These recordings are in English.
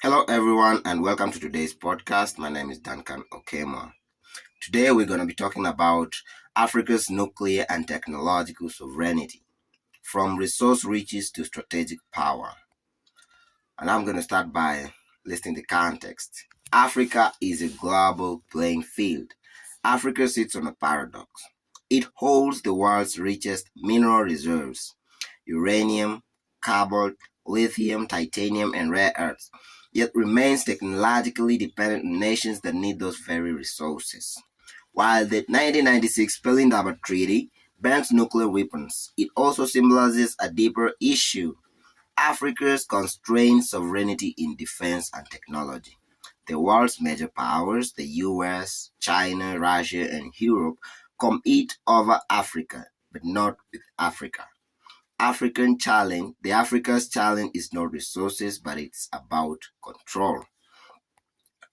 Hello, everyone, and welcome to today's podcast. My name is Duncan Okema. Today, we're going to be talking about Africa's nuclear and technological sovereignty, from resource riches to strategic power. And I'm going to start by listing the context. Africa is a global playing field. Africa sits on a paradox. It holds the world's richest mineral reserves: uranium, cobalt, lithium, titanium, and rare earths, yet remains technologically dependent on nations that need those very resources. While the 1996 Pelindaba Treaty bans nuclear weapons, it also symbolizes a deeper issue: Africa's constrained sovereignty in defense and technology. The world's major powers, the US, China, Russia, and Europe, compete over Africa, but not with Africa. The Africa's challenge is not resources, but it's about control.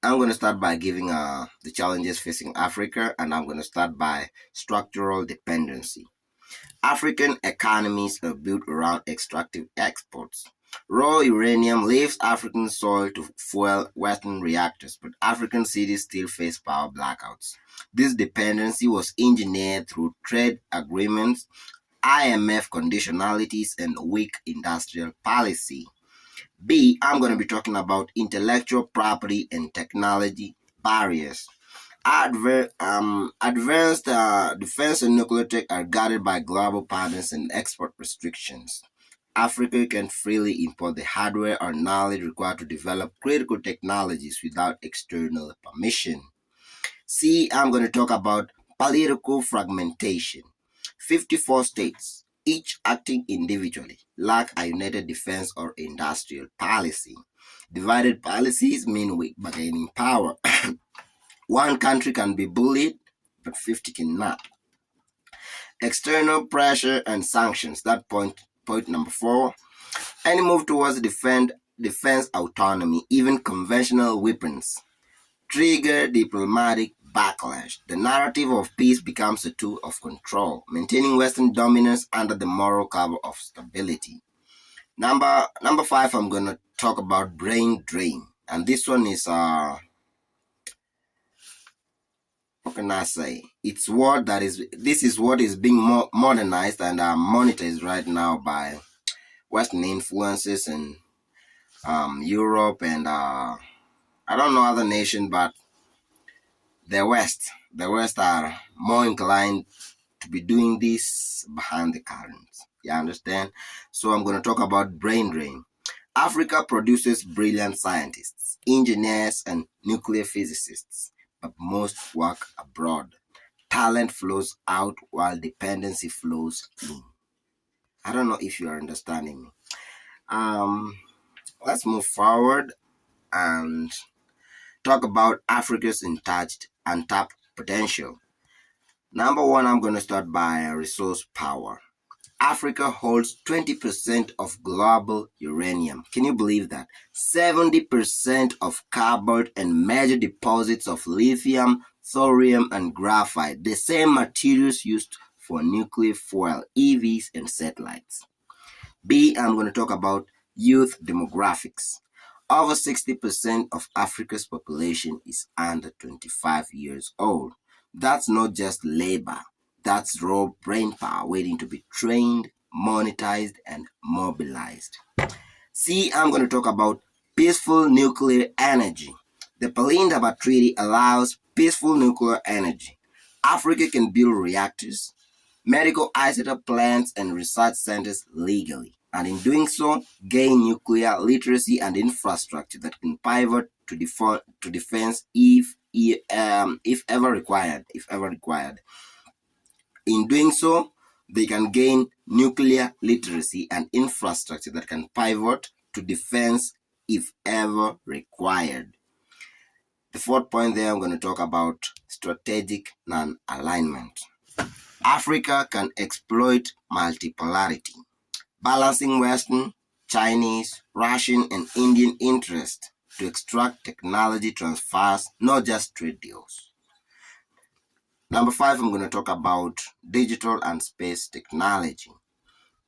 I'm going to start by giving the challenges facing Africa, and I'm going to start by structural dependency. African economies are built around extractive exports. Raw uranium leaves African soil to fuel Western reactors, but African cities still face power blackouts. This dependency was engineered through trade agreements, IMF conditionalities, and weak industrial policy. B, I'm going to be talking about intellectual property and technology barriers. Advanced defense and nuclear tech are guarded by global patents and export restrictions. Africa can freely import the hardware or knowledge required to develop critical technologies without external permission. C, I'm going to talk about political fragmentation. 54 states, each acting individually, lack a united defense or industrial policy. Divided policies mean weak bargaining power. One country can be bullied, but 50 cannot. External pressure and sanctions. That point number 4. Any move towards defense autonomy, even conventional weapons, trigger diplomatic backlash. The narrative of peace becomes a tool of control, maintaining Western dominance under the moral cover of stability. Number 5, I'm going to talk about brain drain, and this one is what can I say? This is what is being modernized and monetized right now by Western influences in Europe and I don't know other nations, but the West are more inclined to be doing this behind the curtains. You understand? So I'm going to talk about brain drain. Africa produces brilliant scientists, engineers, and nuclear physicists, but most work abroad. Talent flows out while dependency flows in. I don't know if you are understanding me. Let's move forward and talk about Africa's untapped potential. Number 1, I'm going to start by resource power. Africa holds 20% of global uranium. Can you believe that? 70% of cobalt and major deposits of lithium, thorium, and graphite, the same materials used for nuclear fuel, EVs, and satellites. B, I'm going to talk about youth demographics. Over 60% of Africa's population is under 25 years old. That's not just labor. That's raw brain power waiting to be trained, monetized, and mobilized. C, I'm going to talk about peaceful nuclear energy. The Pelindaba Treaty allows peaceful nuclear energy. Africa can build reactors, medical isotope plants, and research centers legally, and in doing so, gain nuclear literacy and infrastructure that can pivot to defense if ever required. In doing so, they can gain nuclear literacy and infrastructure that can pivot to defense if ever required. The 4th point there, I'm going to talk about strategic non-alignment. Africa can exploit multipolarity, balancing Western, Chinese, Russian, and Indian interests to extract technology transfers, not just trade deals. Number 5, I'm going to talk about digital and space technology.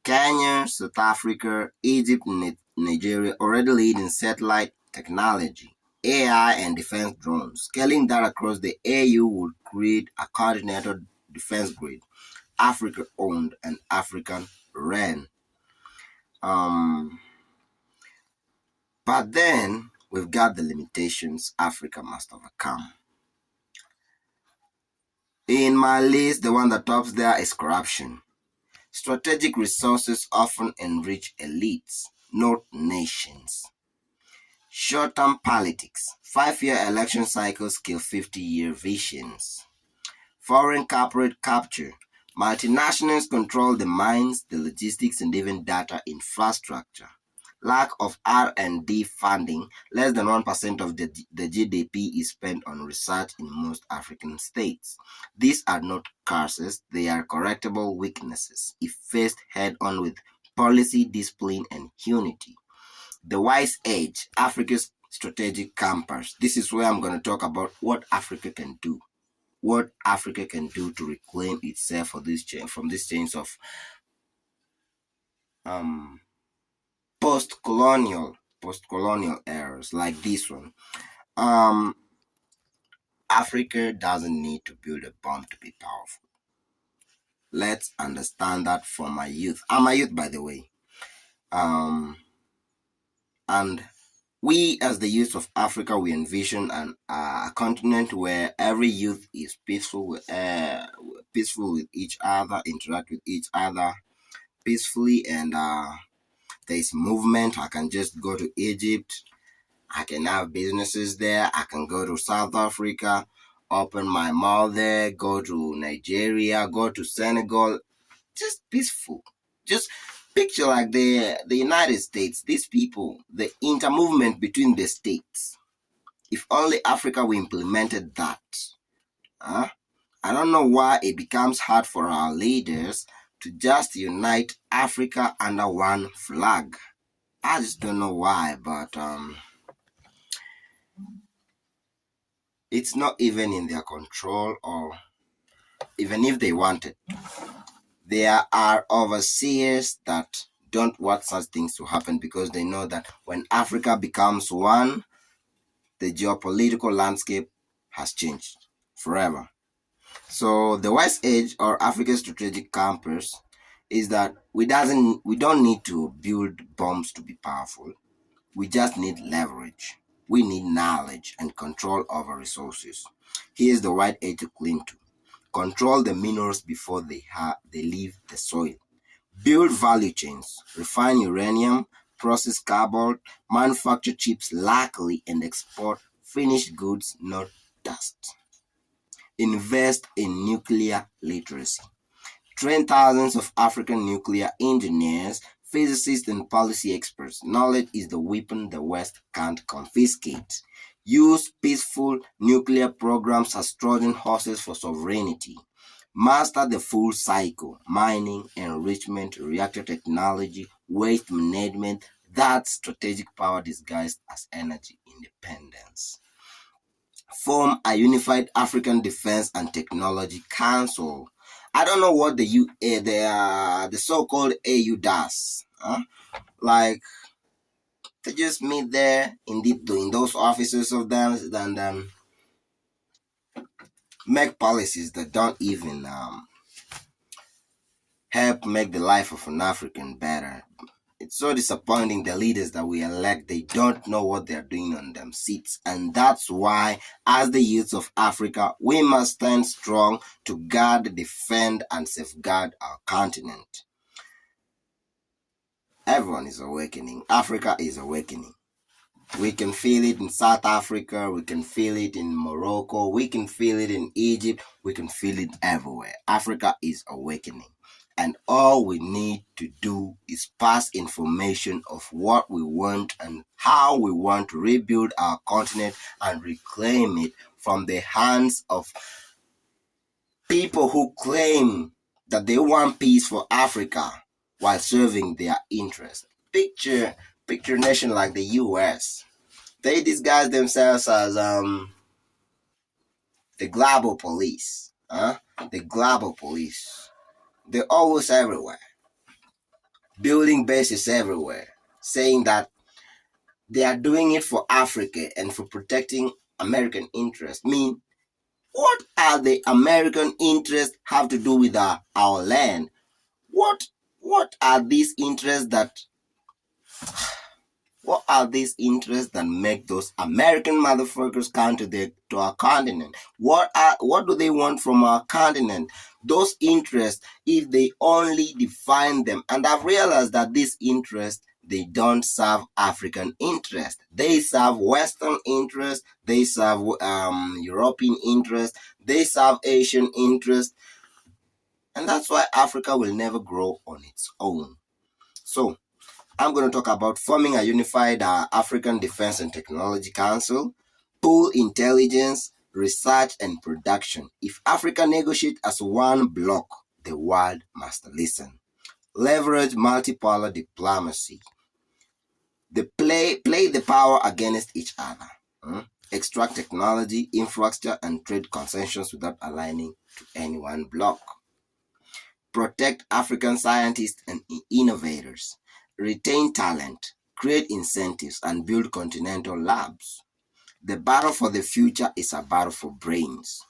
Kenya, South Africa, Egypt, and Nigeria already lead in satellite technology, AI, and defense drones. Scaling that across the AU would create a continental defense grid, Africa owned and African ran. Um, but then we've got the limitations Africa must overcome. In my list, the one that tops there is corruption. Strategic resources often enrich elites, not nations. Short-term politics. 5-year election cycles kill 50-year visions. Foreign corporate capture. Multinationals control the mines, the logistics, and even data infrastructure. Lack of R&D funding. Less than 1% of the GDP is spent on research in most African states. These are not curses, they are correctable weaknesses if faced head-on with policy, discipline, and unity. The wise age, Africa's strategic compass. This is where I'm going to talk about what Africa can do. What Africa can do to reclaim itself for this from this chains of um, post-colonial eras like this one. Um, Africa doesn't need to build a bomb to be powerful. Let's understand that from my youth. I'm a youth, by the way. And we, as the youth of Africa, we envision a continent where every youth is peaceful with each other, interact with each other peacefully, and there is movement. I can just go to Egypt. I can have businesses there. I can go to South Africa, open my mall there, go to Nigeria, go to Senegal. Just peaceful. Just picture like the United States, these people, the intermovement between the states. If only Africa we implemented that. Huh? I don't know why it becomes hard for our leaders to just unite Africa under one flag. I just don't know why, but it's not even in their control, or even if they wanted. There are overseers that don't want such things to happen because they know that when Africa becomes one, the geopolitical landscape has changed forever. So the West Edge or Africa's strategic compass is that we don't need to build bombs to be powerful. We just need leverage. We need knowledge and control over resources. Here's the right edge to cling to. Control the minerals before they leave the soil. Build value chains. Refine uranium, process cobalt, manufacture chips locally, and export finished goods, not dust. Invest in nuclear literacy. Train thousands of African nuclear engineers, physicists, and policy experts. Knowledge is the weapon the West can't confiscate. Use peaceful nuclear programs as Trojan horses for sovereignty. Master the full cycle: mining, enrichment, reactor technology, waste management. That's strategic power disguised as energy independence. Form a unified African Defense and Technology Council. I don't know what the so-called AU does. Like they just meet there in those offices of them and make policies that don't even help make the life of an African better. It's so disappointing the leaders that we elect, they don't know what they're doing on them seats. And that's why, as the youth of Africa, we must stand strong to guard, defend, and safeguard our continent. Everyone is awakening. Africa is awakening. We can feel it in South Africa, we can feel it in Morocco, we can feel it in Egypt, we can feel it everywhere. Africa is awakening. And all we need to do is pass information of what we want and how we want to rebuild our continent and reclaim it from the hands of people who claim that they want peace for Africa while serving their interests. Picture a nation like the US. They disguise themselves as the global police. The global police. They're always everywhere. Building bases everywhere. Saying that They are doing it for Africa and for protecting American interests. What are the American interests have to do with our land? What what are these interests that what are these interests that make those American motherfuckers come to our continent? What do they want from our continent? Those interests, if they only define them, and I've realized that these interests they don't serve African interest. They serve Western interest. They serve European interest. They serve Asian interest, and that's why Africa will never grow on its own. So I'm going to talk about forming a unified African Defense and Technology Council, pool intelligence, research, and production. If Africa negotiates as one bloc, the world must listen. Leverage multipolar diplomacy. They play the power against each other. Extract technology, infrastructure, and trade concessions without aligning to any one bloc. Protect African scientists and innovators. Retain talent, create incentives, and build continental labs. The battle for the future is a battle for brains.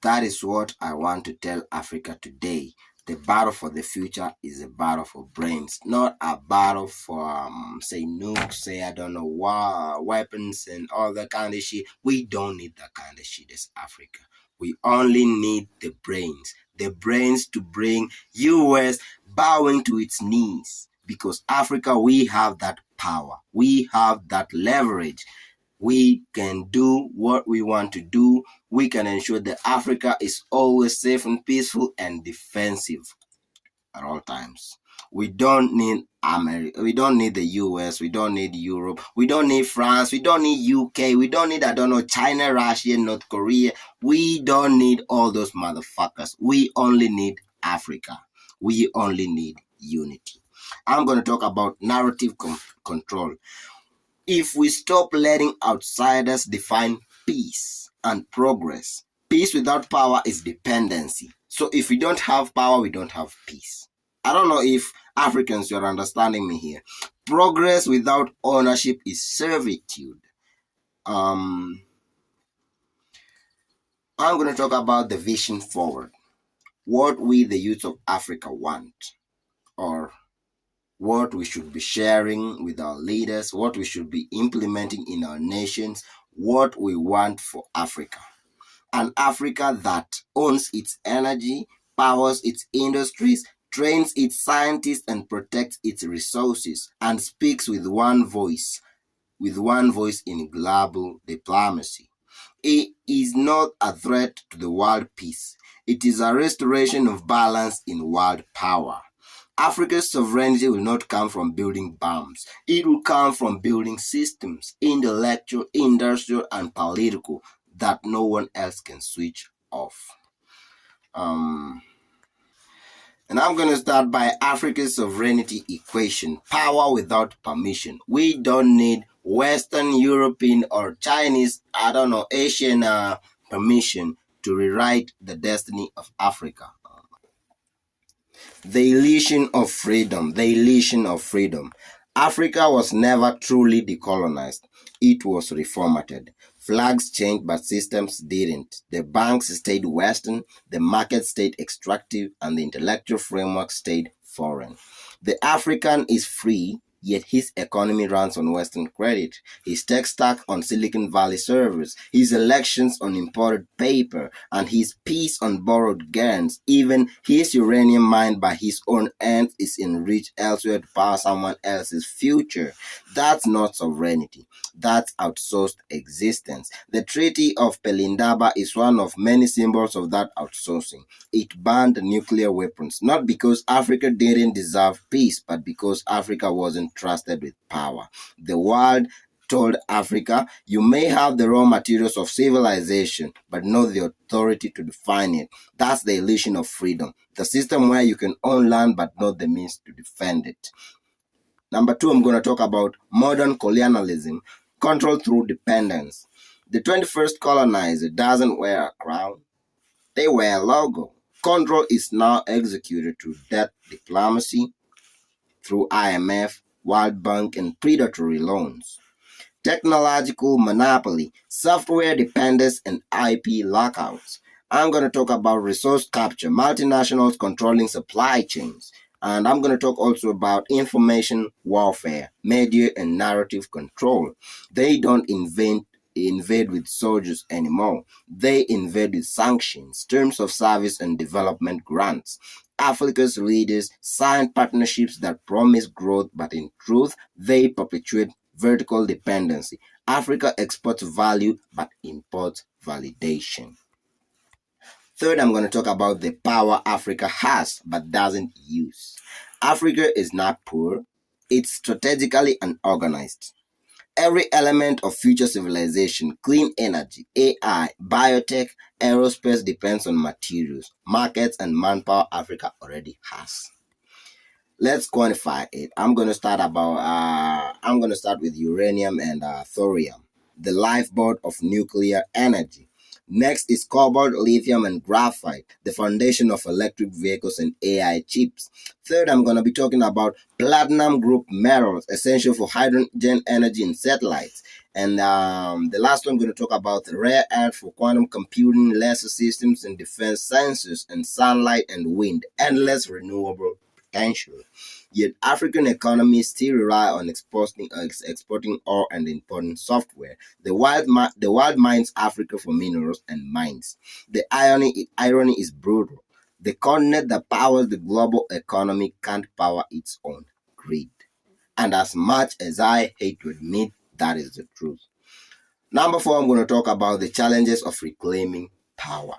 That is what I want to tell Africa today. The battle for the future is a battle for brains, not a battle for, say, nukes, say, I don't know, weapons and all that kind of shit. We don't need that kind of shit as Africa. We only need the brains to bring US bowing to its knees. Because Africa, we have that power. We have that leverage. We can do what we want to do. We can ensure that Africa is always safe and peaceful and defensive at all times. We don't need America. We don't need the US. We don't need Europe. We don't need France. We don't need UK. We don't need, I don't know, China, Russia, North Korea. We don't need all those motherfuckers. We only need Africa. We only need unity. I'm going to talk about narrative control. If we stop letting outsiders define peace and progress, peace without power is dependency. So if we don't have power, we don't have peace. I don't know if Africans, you're understanding me here. Progress without ownership is servitude. I'm going to talk about the vision forward. What we, the youth of Africa, want, or what we should be sharing with our leaders, what we should be implementing in our nations, what we want for Africa. An Africa that owns its energy, powers its industries, trains its scientists, and protects its resources, and speaks with one voice in global diplomacy. It is not a threat to the world peace. It is a restoration of balance in world power. Africa's sovereignty will not come from building bombs. It will come from building systems, intellectual, industrial, and political, that no one else can switch off. And I'm going to start by Africa's sovereignty equation, power without permission. We don't need Western, European, or Chinese, I don't know, Asian permission to rewrite the destiny of Africa. The illusion of freedom. The illusion of freedom. Africa was never truly decolonized. It was reformatted. Flags changed, but systems didn't. The banks stayed Western, the market stayed extractive, and the intellectual framework stayed foreign. The African is free, yet his economy runs on Western credit, his tech stack on Silicon Valley servers, his elections on imported paper, and his peace on borrowed gains. Even his uranium mined by his own hands is enriched elsewhere to power someone else's future. That's not sovereignty. That's outsourced existence. The Treaty of Pelindaba is one of many symbols of that outsourcing. It banned nuclear weapons, not because Africa didn't deserve peace, but because Africa wasn't trusted with power. The world told Africa, you may have the raw materials of civilization, but not the authority to define it. That's the illusion of freedom. The system where you can own land, but not the means to defend it. Number 2, I'm going to talk about modern colonialism, control through dependence. The 21st colonizer doesn't wear a crown. They wear a logo. Control is now executed through debt diplomacy, through IMF, World Bank, and predatory loans. technological monopoly, software dependence, and IP lockouts. I'm going to talk about resource capture, multinationals controlling supply chains. And I'm going to talk also about information warfare, media and narrative control. They don't invade with soldiers anymore. They invade with sanctions, terms of service, and development grants. Africa's leaders sign partnerships that promise growth, but in truth, they perpetuate vertical dependency. Africa exports value but imports validation. Third, I'm going to talk about the power Africa has but doesn't use. Africa is not poor, it's strategically unorganized. Every element of future civilization, clean energy, AI, biotech, aerospace depends on materials, markets, and manpower Africa already has. Let's quantify it. I'm gonna start with uranium and thorium, the lifeblood of nuclear energy. Next is cobalt, lithium, and graphite, the foundation of electric vehicles and AI chips. Third, I'm gonna be talking about platinum group metals, essential for hydrogen energy and satellites. And the last one, I'm going to talk about rare earth for quantum computing, laser systems, and defense sensors, and sunlight and wind, endless renewable potential. Yet African economies still rely on exporting ore and importing software. The world mines Africa for minerals and mines. The irony is brutal. The continent that powers the global economy can't power its own grid. And as much as I hate to admit, that is the truth. Number four, I'm going to talk about the challenges of reclaiming power.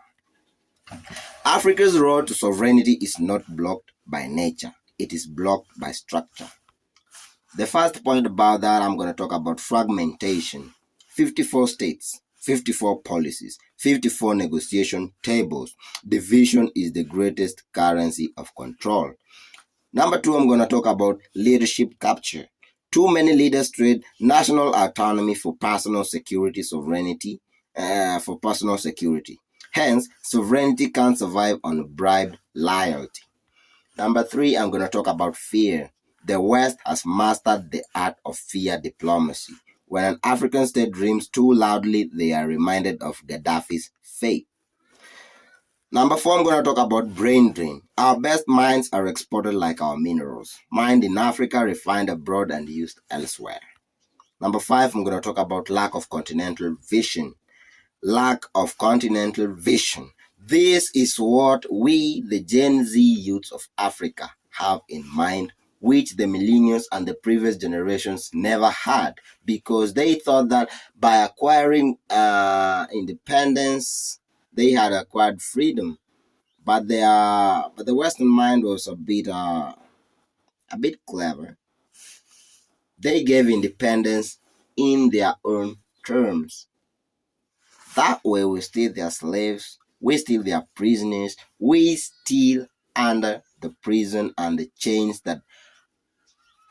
Africa's road to sovereignty is not blocked by nature, it is blocked by structure. The first point about that, I'm going to talk about fragmentation. 54 states, 54 policies, 54 negotiation tables. Division is the greatest currency of control. Number two, I'm going to talk about leadership capture. Too many leaders trade national autonomy for personal security, for personal security. Hence, sovereignty can't survive on bribed loyalty. Number three, I'm going to talk about fear. The West has mastered the art of fear diplomacy. When an African state dreams too loudly, they are reminded of Gaddafi's fate. Number four, I'm going to talk about brain drain. Our best minds are exported like our minerals. Mined in Africa, refined abroad, and used elsewhere. Number five, I'm going to talk about lack of continental vision. Lack of continental vision. This is what we, the Gen Z youths of Africa, have in mind, which the millennials and the previous generations never had, because they thought that by acquiring independence, they had acquired freedom. But the Western mind was a bit clever. They gave independence in their own terms. That way, we still their slaves, we still their prisoners, we still under the prison and the chains that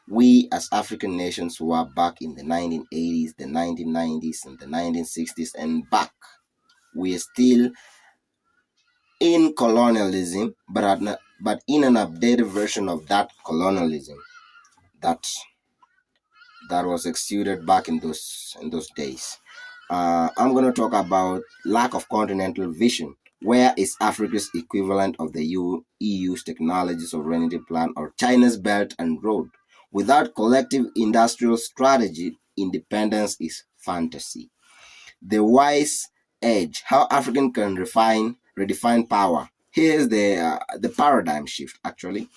we as African nations were back in the 1980s, the 1990s, and the 1960s, and back. We are still in colonialism, but in an updated version of that colonialism that that was exuded back in those days. I'm going to talk about lack of continental vision. Where is Africa's equivalent of the EU's technology sovereignty plan or China's Belt and Road? Without collective industrial strategy, independence is fantasy. The wise edge: how African can redefine power. Here's the paradigm shift. Actually,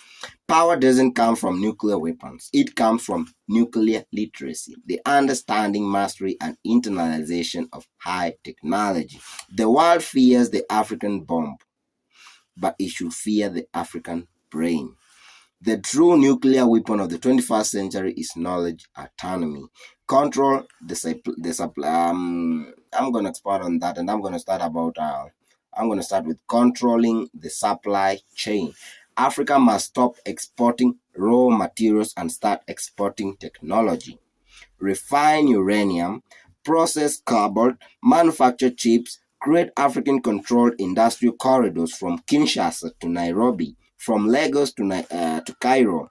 power doesn't come from nuclear weapons. It comes from nuclear literacy, the understanding, mastery, and internalization of high technology. The world fears the African bomb, but it should fear the African brain. The true nuclear weapon of the 21st century is knowledge autonomy. Control the supply. I'm going to expand on that, and I'm going to start with controlling the supply chain. Africa must stop exporting raw materials and start exporting technology. Refine uranium, process cobalt, manufacture chips, create African controlled industrial corridors from Kinshasa to Nairobi, from Lagos to Cairo.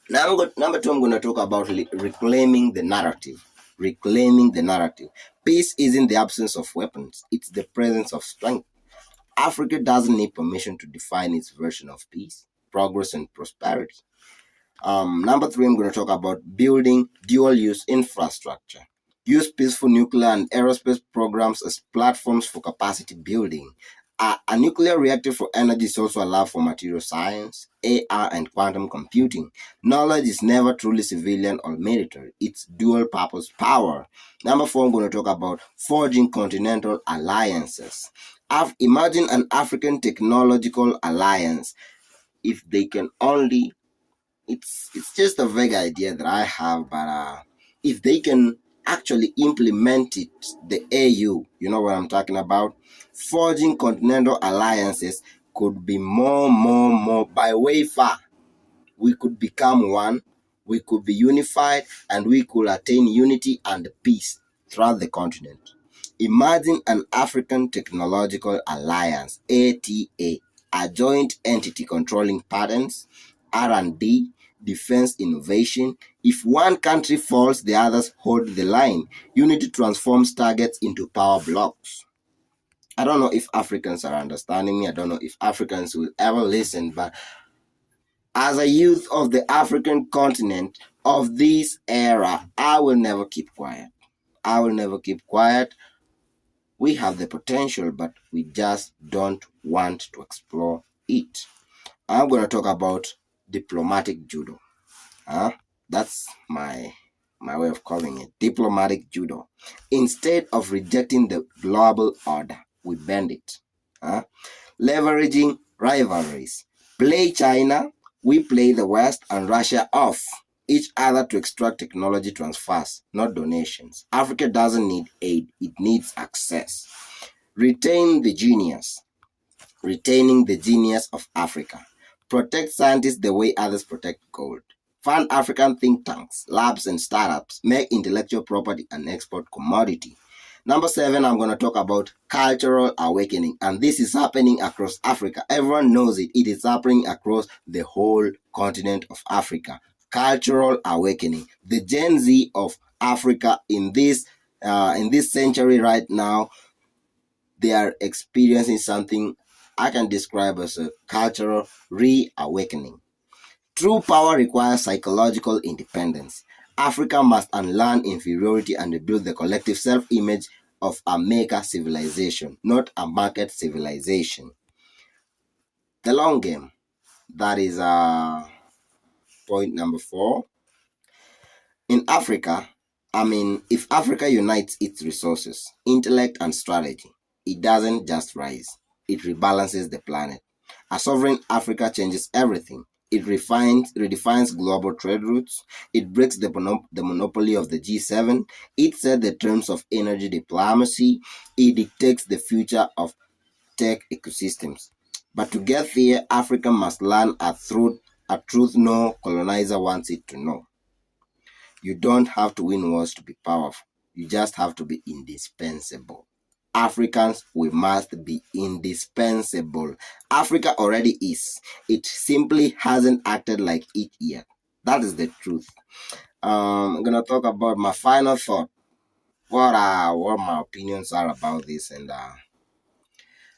Number two, I'm going to talk about reclaiming the narrative. reclaiming the narrative. Peace isn't the absence of weapons, it's the presence of strength. Africa doesn't need permission to define its version of peace, progress, and prosperity. Number three, I'm going to talk about building dual use infrastructure. Use peaceful nuclear and aerospace programs as platforms for capacity building. A nuclear reactor for energy is also allowed for material science, AI, and quantum computing. Knowledge is never truly civilian or military, it's dual purpose power. Number four, I'm going to talk about forging continental alliances. Imagine an African technological alliance if they can only it's just a vague idea that I have, but if they can actually implement it, the AU, you know what I'm talking about, forging continental alliances could be more by way far. We could become one, we could be unified, and we could attain unity and peace throughout the continent. Imagine an African Technological Alliance, ATA, a joint entity controlling patents, R&D, defense innovation. If one country falls, the others hold the line. Unity transforms targets into power blocks. I don't know if Africans are understanding me. I don't know if Africans will ever listen, but as a youth of the African continent of this era, I will never keep quiet. I will never keep quiet. We have the potential, but we just don't want to explore it. I'm going to talk about diplomatic judo. That's my way of calling it. Diplomatic judo. Instead of rejecting the global order, we bend it. Leveraging rivalries. Play China, we play the West and Russia off each other to extract technology transfers, not donations. Africa doesn't need aid, it needs access. Retain the genius. Retaining the genius of Africa. Protect scientists the way others protect gold. Fund African think tanks, labs, and startups. Make intellectual property an export commodity. Number seven, I'm going to talk about cultural awakening. And this is happening across Africa. Everyone knows it. It is happening across the whole continent of Africa. Cultural awakening. The Gen Z of Africa in this century right now, they are experiencing something I can describe as a cultural reawakening. True power requires psychological independence. Africa must unlearn inferiority and rebuild the collective self-image of a maker civilization, not a market civilization. The long game. That is point number four. In Africa, if Africa unites its resources, intellect, and strategy, it doesn't just rise, it rebalances the planet. A sovereign Africa changes everything. It redefines global trade routes. It breaks the monopoly of the G7. It sets the terms of energy diplomacy. It dictates the future of tech ecosystems. But to get there, Africa must learn a truth no colonizer wants it to know. You don't have to win wars to be powerful. You just have to be indispensable. Africans, we must be indispensable. Africa already is. It simply hasn't acted like it yet. That is the truth. I'm gonna talk about my final thought. What my opinions are about this, and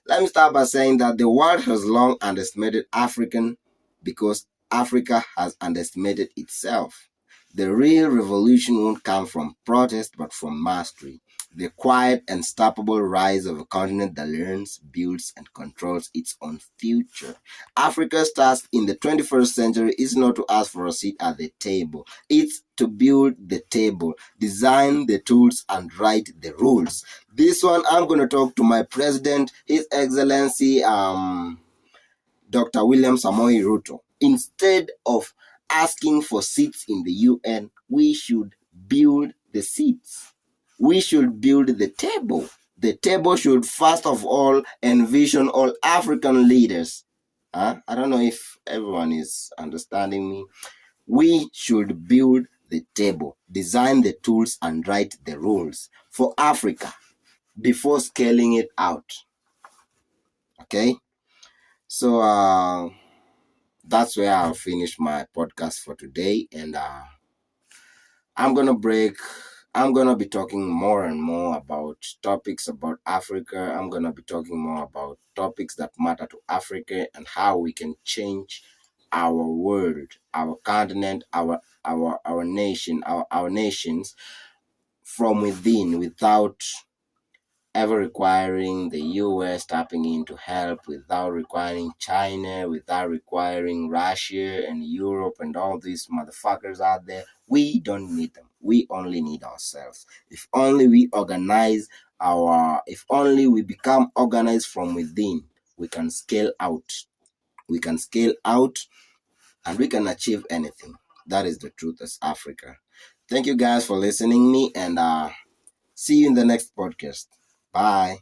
let me start by saying that the world has long underestimated African because Africa has underestimated itself. The real revolution won't come from protest but from mastery. The quiet, unstoppable rise of a continent that learns, builds, and controls its own future. Africa's task in the 21st century is not to ask for a seat at the table. It's to build the table, design the tools, and write the rules. This one, I'm going to talk to my president, His Excellency Dr. William Samoei Ruto. Instead of asking for seats in the UN, we should build the seats. We should build the table. The table should first of all envision all African leaders. I don't know if everyone is understanding me. We should build the table, design the tools, and write the rules for Africa before scaling it out. Okay? So that's where I'll finish my podcast for today. And I'm going to break I'm going to be talking more and more about topics about Africa. I'm going to be talking more about topics that matter to Africa and how we can change our world, our continent, our nation, our nations from within without ever requiring the US tapping in to help, without requiring China, without requiring Russia and Europe and all these motherfuckers out there. We don't need them. We only need ourselves. If only we if only we become organized from within, we can scale out. We can scale out and we can achieve anything. That is the truth as Africa. Thank you guys for listening me, and see you in the next podcast. Bye.